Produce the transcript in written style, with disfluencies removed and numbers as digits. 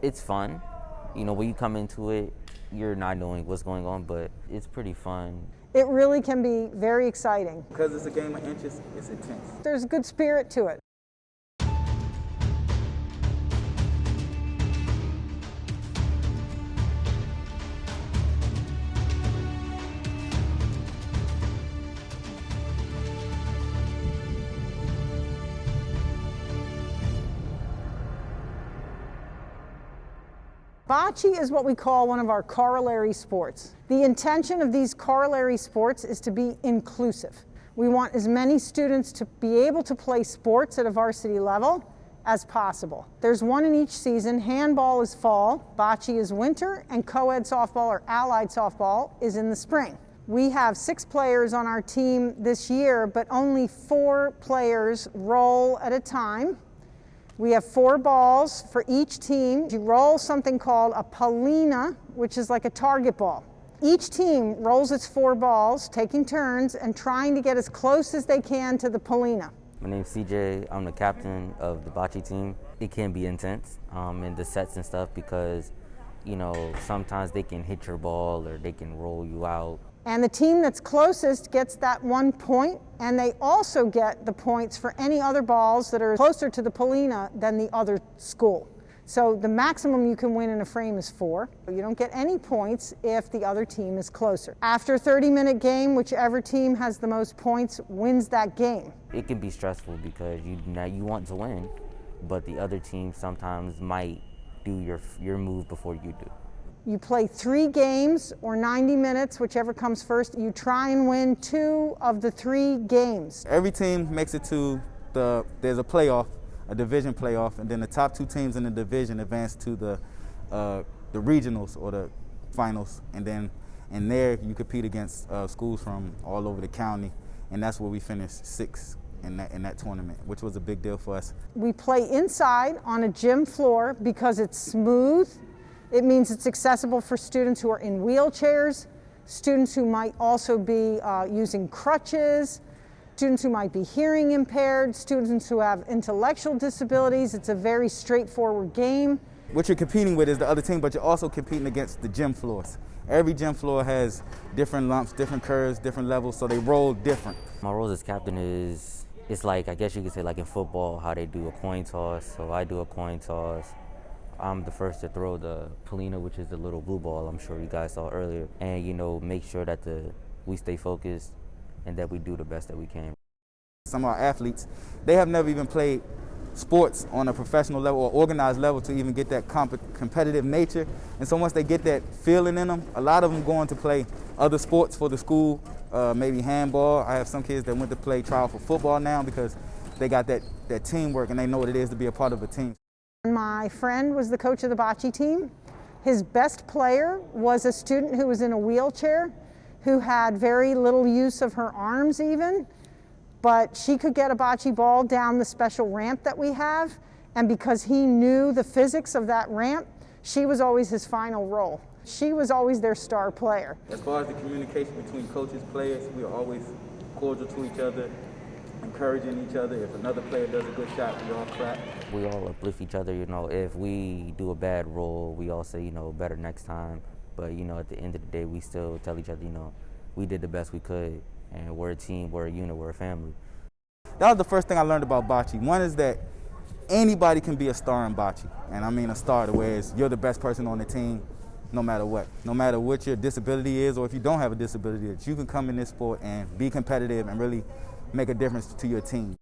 It's fun. You know, when you come into it, you're not knowing what's going on, but it's pretty fun. It really can be very exciting. Because it's a game of inches, it's intense. There's a good spirit to it. Bocce is what we call one of our corollary sports. The intention of these corollary sports is to be inclusive. We want as many students to be able to play sports at a varsity level as possible. There's one in each season. Handball is fall, bocce is winter, and co-ed softball or allied softball is in the spring. We have 6 players on our team this year, but only 4 players roll at a time. We have 4 balls for each team. You roll something called a palina, which is like a target ball. Each team rolls its 4 balls, taking turns and trying to get as close as they can to the palina. My name's CJ. I'm the captain of the bocce team. It can be intense in the sets and stuff because, you know, sometimes they can hit your ball or they can roll you out. And the team that's closest gets that 1 point, and they also get the points for any other balls that are closer to the palina than the other school. So the maximum you can win in a frame is 4. You don't get any points if the other team is closer. After a 30-minute game, whichever team has the most points wins that game. It can be stressful because you want to win, but the other team sometimes might do your move before you do. You play 3 games or 90 minutes, whichever comes first. You try and win 2 of the 3 games. Every team makes it to there's a playoff, a division playoff, and then the top 2 teams in the division advance to the regionals or the finals. And then in there you compete against schools from all over the county, and that's where we finished 6th in that tournament, which was a big deal for us. We play inside on a gym floor because it's smooth. It means it's accessible for students who are in wheelchairs, students who might also be using crutches, students who might be hearing impaired, students who have intellectual disabilities. It's a very straightforward game. What you're competing with is the other team, but you're also competing against the gym floors. Every gym floor has different lumps, different curves, different levels, so they roll different. My role as captain it's like, I guess you could say like in football, how they do a coin toss. So I do a coin toss. I'm the first to throw the palina, which is the little blue ball I'm sure you guys saw earlier, and, you know, make sure that we stay focused and that we do the best that we can. Some of our athletes, they have never even played sports on a professional level or organized level to even get that competitive nature. And so once they get that feeling in them, a lot of them go on to play other sports for the school, maybe handball. I have some kids that went to play trial for football now because they got that teamwork and they know what it is to be a part of a team. My friend was the coach of the bocce team. His best player was a student who was in a wheelchair, who had very little use of her arms even, but she could get a bocce ball down the special ramp that we have, and because he knew the physics of that ramp, she was always his final roll. She was always their star player. As far as the communication between coaches, players, we are always cordial to each other, encouraging each other. If another player does a good shot, we all clap. We all uplift each other, you know. If we do a bad roll, we all say, you know, better next time. But, you know, at the end of the day, we still tell each other, you know, we did the best we could, and we're a team, we're a unit, we're a family. That was the first thing I learned about bocce. One is that anybody can be a star in bocce, and I mean a star, where you're the best person on the team, no matter what. No matter what your disability is, or if you don't have a disability, that you can come in this sport and be competitive and really make a difference to your team.